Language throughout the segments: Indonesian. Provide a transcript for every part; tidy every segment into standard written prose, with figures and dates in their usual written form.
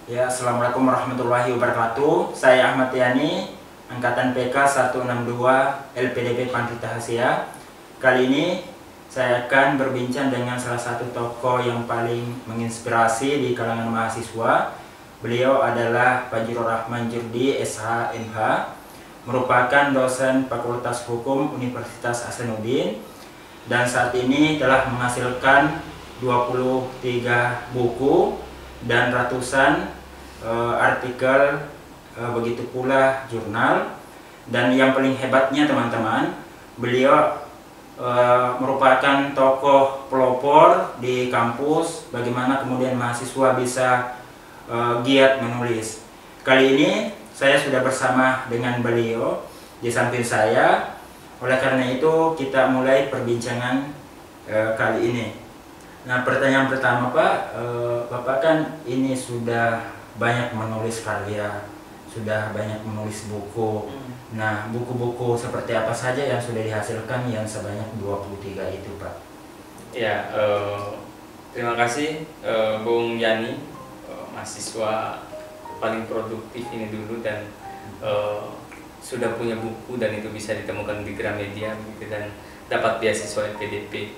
Ya, Assalamualaikum warahmatullahi wabarakatuh. Saya Ahmad Yani, Angkatan PK 162 LPDP Pandita Hasia. Kali ini saya akan berbincang dengan salah satu tokoh yang paling menginspirasi di kalangan mahasiswa. Beliau adalah Pak Jiro Rahman Jurdi, SH, MH, merupakan dosen Fakultas Hukum Universitas Hasanuddin, dan saat ini telah menghasilkan 23 buku dan ratusan artikel, begitu pula jurnal. Dan yang paling hebatnya teman-teman, beliau merupakan tokoh pelopor di kampus bagaimana kemudian mahasiswa bisa giat menulis. Kali ini saya sudah bersama dengan beliau di samping saya. Oleh karena itu kita mulai perbincangan kali ini. Nah, pertanyaan pertama Pak, Bapak kan ini sudah banyak menulis karya, sudah banyak menulis buku. Nah, buku-buku seperti apa saja yang sudah dihasilkan yang sebanyak 23 itu Pak? Ya, terima kasih Bung Yani, mahasiswa paling produktif ini dulu dan sudah punya buku dan itu bisa ditemukan di Gramedia gitu, dan dapat beasiswa LPDP.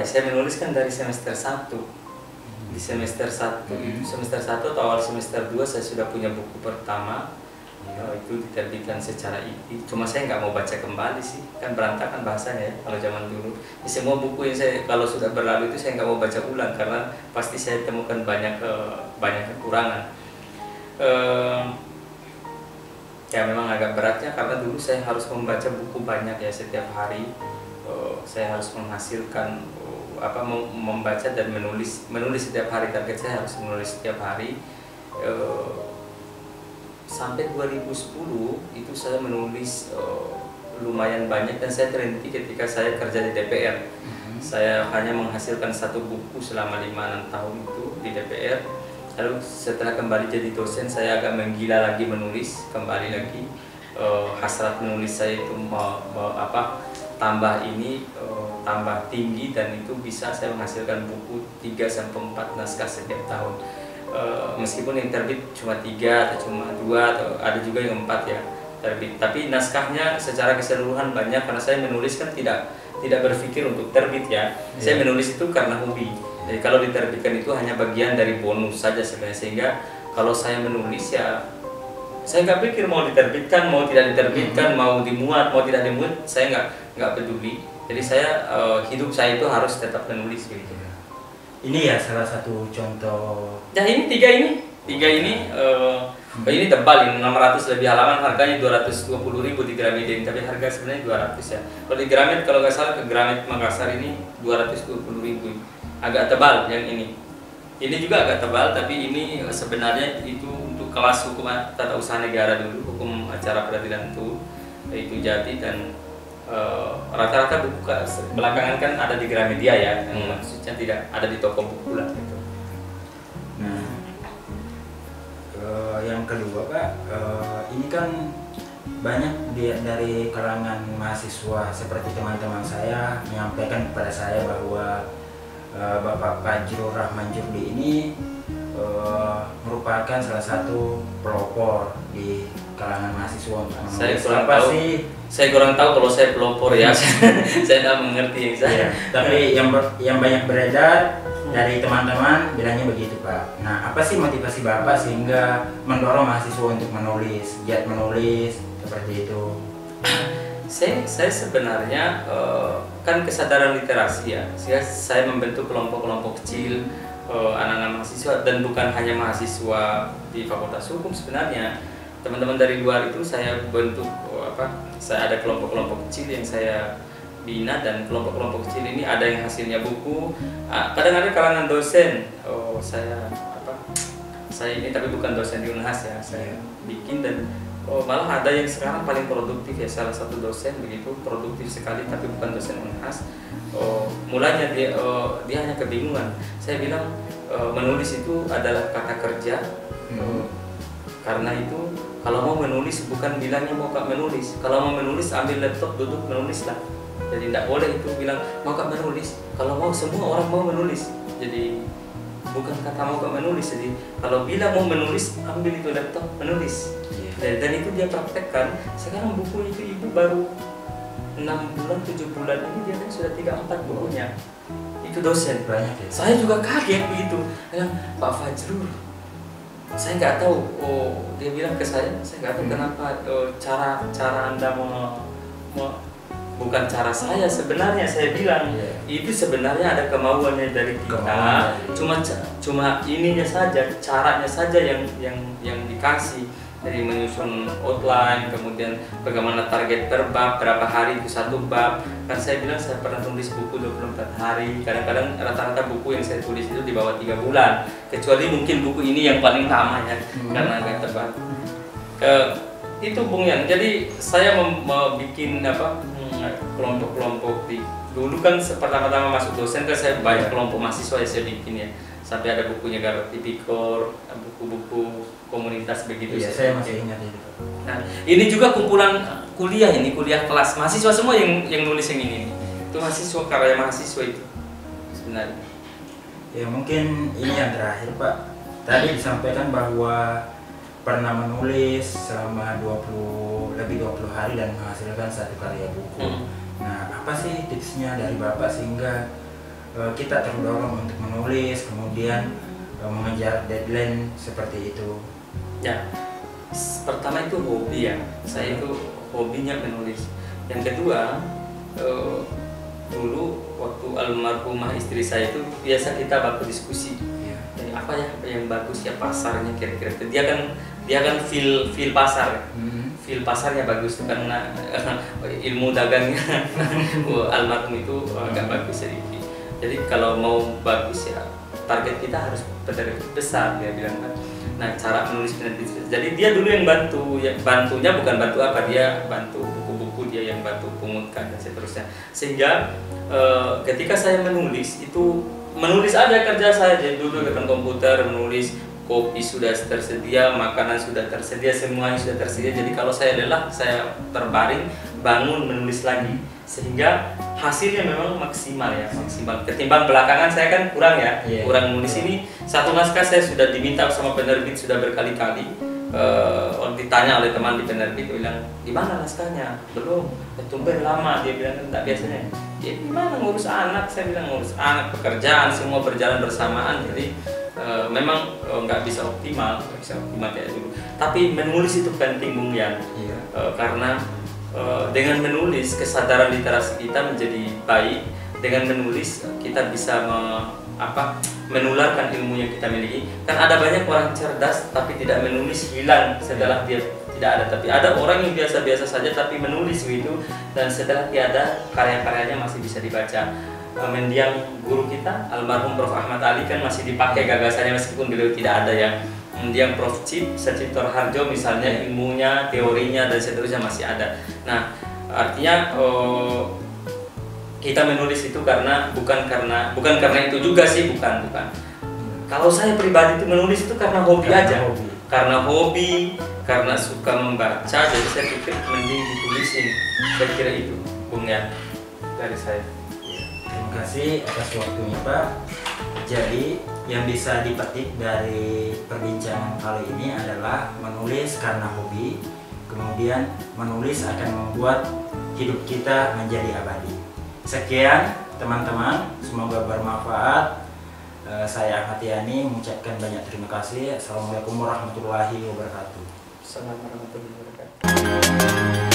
Saya menuliskan dari semester 1. Di semester 1 semester 1 atau awal semester 2 saya sudah punya buku pertama. Itu diterbitkan secara cuma saya nggak mau baca kembali sih, kan berantakan bahasanya ya kalau zaman dulu. Semua buku yang saya kalau sudah berlalu itu saya nggak mau baca ulang karena pasti saya temukan banyak kekurangan. Ya memang agak beratnya karena dulu saya harus membaca buku banyak ya setiap hari. Saya harus menghasilkan membaca dan menulis setiap hari. Target saya harus menulis setiap hari. Sampai 2010 itu saya menulis lumayan banyak, dan saya terhenti ketika saya kerja di DPR. Saya hanya menghasilkan satu buku selama 5-6 tahun itu di DPR. Lalu setelah kembali jadi dosen saya agak menggila lagi menulis kembali lagi. Hasrat menulis saya itu tambah tinggi, dan itu bisa saya menghasilkan buku 3-4 naskah setiap tahun. Meskipun yang terbit cuma 3 atau cuma 2 atau ada juga yang 4 ya terbit, tapi naskahnya secara keseluruhan banyak karena saya menulis kan tidak berpikir untuk terbit ya. Saya menulis itu karena hobi. Jadi kalau diterbitkan itu hanya bagian dari bonus saja sebenarnya, sehingga kalau saya menulis ya saya nggak pikir mau diterbitkan, mau tidak diterbitkan, mau dimuat, mau tidak dimuat, saya nggak peduli. Jadi saya hidup saya itu harus tetap menulis begitu. Ini ya salah satu contoh. Nah ini tiga ini ini tebal, ini 600 lebih halaman, harganya 220.000 di Gramedia, tapi harga sebenarnya 200 ya. Kalau di Gramet, kalau nggak salah ke Gramet Makassar ini 220.000, agak tebal yang ini. Ini juga agak tebal, tapi ini sebenarnya itu untuk kelas hukum tata usaha negara dulu, hukum acara peradilan itu jadi, dan rata-rata buku belakangan kan ada di Gramedia ya, yang maksudnya tidak ada di toko buku lah gitu. Nah, yang kedua Pak, ini kan banyak dari kalangan mahasiswa seperti teman-teman saya menyampaikan kepada saya bahwa Bapak Pak Jiro Rahman Jurdi ini merupakan salah satu pelopor di kalangan mahasiswa. Saya kurang tahu kalau saya pelopor ya. Saya tidak mengerti saya. Tapi yang banyak beredar dari teman-teman bilangnya begitu Pak. Nah, apa sih motivasi Bapak sehingga mendorong mahasiswa untuk menulis, giat menulis seperti itu? Saya sebenarnya kan kesadaran literasi ya. Saya membentuk kelompok-kelompok kecil anak-anak mahasiswa, dan bukan hanya mahasiswa di Fakultas Hukum sebenarnya. Teman-teman dari luar itu saya bentuk saya ada kelompok-kelompok kecil yang saya bina, dan kelompok-kelompok kecil ini ada yang hasilnya buku, kadang ada kalangan dosen. Saya ini tapi bukan dosen di Unhas ya, saya bikin, dan malah ada yang sekarang paling produktif ya, salah satu dosen begitu produktif sekali tapi bukan dosen Unhas. Mulanya dia hanya kebingungan. Saya bilang menulis itu adalah kata kerja. Karena itu kalau mau menulis bukan bilangnya mau kak menulis. Kalau mau menulis ambil laptop duduk menulislah. Jadi tidak boleh itu bilang mau kak menulis. Kalau mau semua orang mau menulis. Jadi bukan kata mau gak menulis. Jadi kalau bilang mau menulis, ambil itu laptop menulis. Dan itu dia praktekkan. Sekarang buku itu ibu baru 6 bulan 7 bulan ini dia kan sudah 3-4 bukunya. Itu dosen banyak ya. Saya juga kaget begitu. Bilang, Pak Fajrul, saya nggak tahu. Oh, dia bilang ke saya nggak tahu kenapa cara Anda bukan cara saya sebenarnya. Saya bilang itu sebenarnya ada kemauannya dari kita. Cuma ininya saja, caranya saja yang dikasih. Dari menyusun outline, kemudian bagaimana target per bab, berapa hari itu satu bab. Kan saya bilang saya pernah tulis buku 24 hari. Kadang-kadang rata-rata buku yang saya tulis itu di bawah 3 bulan. Kecuali mungkin buku ini yang paling lama ya, karena agak tebal. Itu Bung Yan. Jadi saya mau bikin kelompok-kelompok dulu kan pertama-tama masuk dosen kan saya banyak kelompok mahasiswa yang saya bikin ya. Sampai ada bukunya Garot Tipikor, buku-buku komunitas begitu. Iya, saya masih ingat itu. Nah, ini juga kumpulan kuliah kelas mahasiswa semua yang nulis yang ini. Itu mahasiswa, karya mahasiswa itu sebenarnya. Ya mungkin ini yang terakhir Pak. Tadi disampaikan bahwa pernah menulis selama 20 hari dan menghasilkan satu karya buku. Nah, apa sih tipsnya dari Bapak sehingga kita terdorong untuk menulis, kemudian mengejar deadline seperti itu? Ya, pertama itu hobi ya. Saya itu hobinya menulis. Yang kedua, dulu waktu almarhumah istri saya itu biasa kita baku diskusi. Jadi apa ya yang bagus ya pasarnya kira-kira. Dia kan feel pasar. Feel pasarnya bagus tuh karena ilmu dagangnya almarhum itu agak bagus sedikit. Jadi kalau mau bagus ya target kita harus penerbit besar, dia bilang kan. Nah, cara menulis penerbit. Jadi dia dulu yang bantu, ya bantunya bukan bantu apa, dia bantu buku-buku, dia yang bantu pengutkan dan seterusnya. Sehingga ketika saya menulis itu menulis aja kerja saya. Jadi dulu depan komputer menulis, kopi sudah tersedia, makanan sudah tersedia, semuanya sudah tersedia. Jadi kalau saya lelah, saya terbaring, bangun menulis lagi. Sehingga hasilnya memang maksimal. Ketimbang belakangan saya kan kurang ya, kurang nulis. Ini satu naskah saya sudah diminta sama penerbit sudah berkali-kali. Ditanya oleh teman di penerbit, bilang di mana naskahnya? Belum, tumben lama. Dia bilang enggak, biasanya ya gimana ngurus anak. Saya bilang ngurus anak, pekerjaan semua berjalan bersamaan. Jadi memang nggak bisa optimal kayak dulu. Tapi menulis itu penting Bung Yan, karena dengan menulis kesadaran literasi kita menjadi baik. Dengan menulis kita bisa menularkan ilmu yang kita miliki. Kan ada banyak orang cerdas tapi tidak menulis, hilang setelah dia tidak ada. Tapi ada orang yang biasa-biasa saja tapi menulis gitu, dan setelah tiada karya-karyanya masih bisa dibaca. Mendiang guru kita almarhum Prof. Ahmad Ali kan masih dipakai gagasannya meskipun beliau tidak ada ya. Mendiang Prof. Cipto Harjo misalnya, ilmunya, teorinya dan seterusnya masih ada. Nah, artinya kita menulis itu bukan karena itu juga sih, bukan. Kalau saya pribadi itu menulis itu karena hobi aja. Karena hobi, karena suka membaca, jadi saya pikir mending ditulisin. Saya kira itu Bung Yan dari saya. Terima kasih atas waktunya Pak. Jadi yang bisa dipetik dari perbincangan kali ini adalah menulis karena hobi, kemudian menulis akan membuat hidup kita menjadi abadi. Sekian teman-teman, semoga bermanfaat. Saya Ahmad Yani mengucapkan banyak terima kasih. Assalamualaikum warahmatullahi wabarakatuh. Assalamualaikum warahmatullahi wabarakatuh.